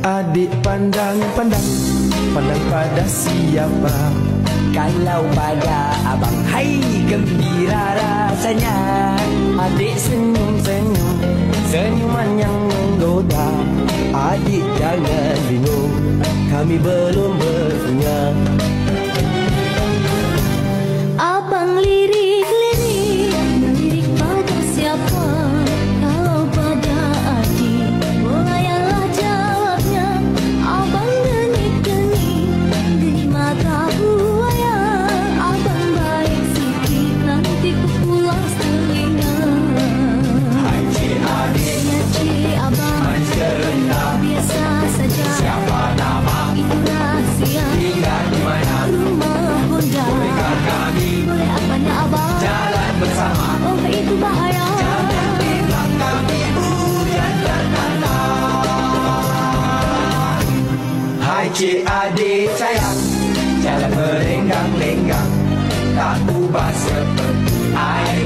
Adik pandang pada siapa? Kalau pada abang, hai gembira rasanya. Adik senyum-senyum, senyuman yang menggoda. Adik jangan bingung, kami belum berpunya. Abang lirik-lirik, melirik pada siapa? Kalau pada adik, melayanlah jawabnya. Abang denyik-denyik, denyik mata buaya. Abang baik sikit, nanti ku pulas telinga. Hai cik adik, Ya cik abang, mencerita biasa saja. siapa nama, Itu rahasia, tinggal di mana, rumah Honda. bolehkah kami Boleh apanya abang? jalan bersama? Oh itu bahaya. Jangan di belakang ibu yang terkata. Hai cik adik sayang, jalan merenggang-lenggang, tak ubah seperti air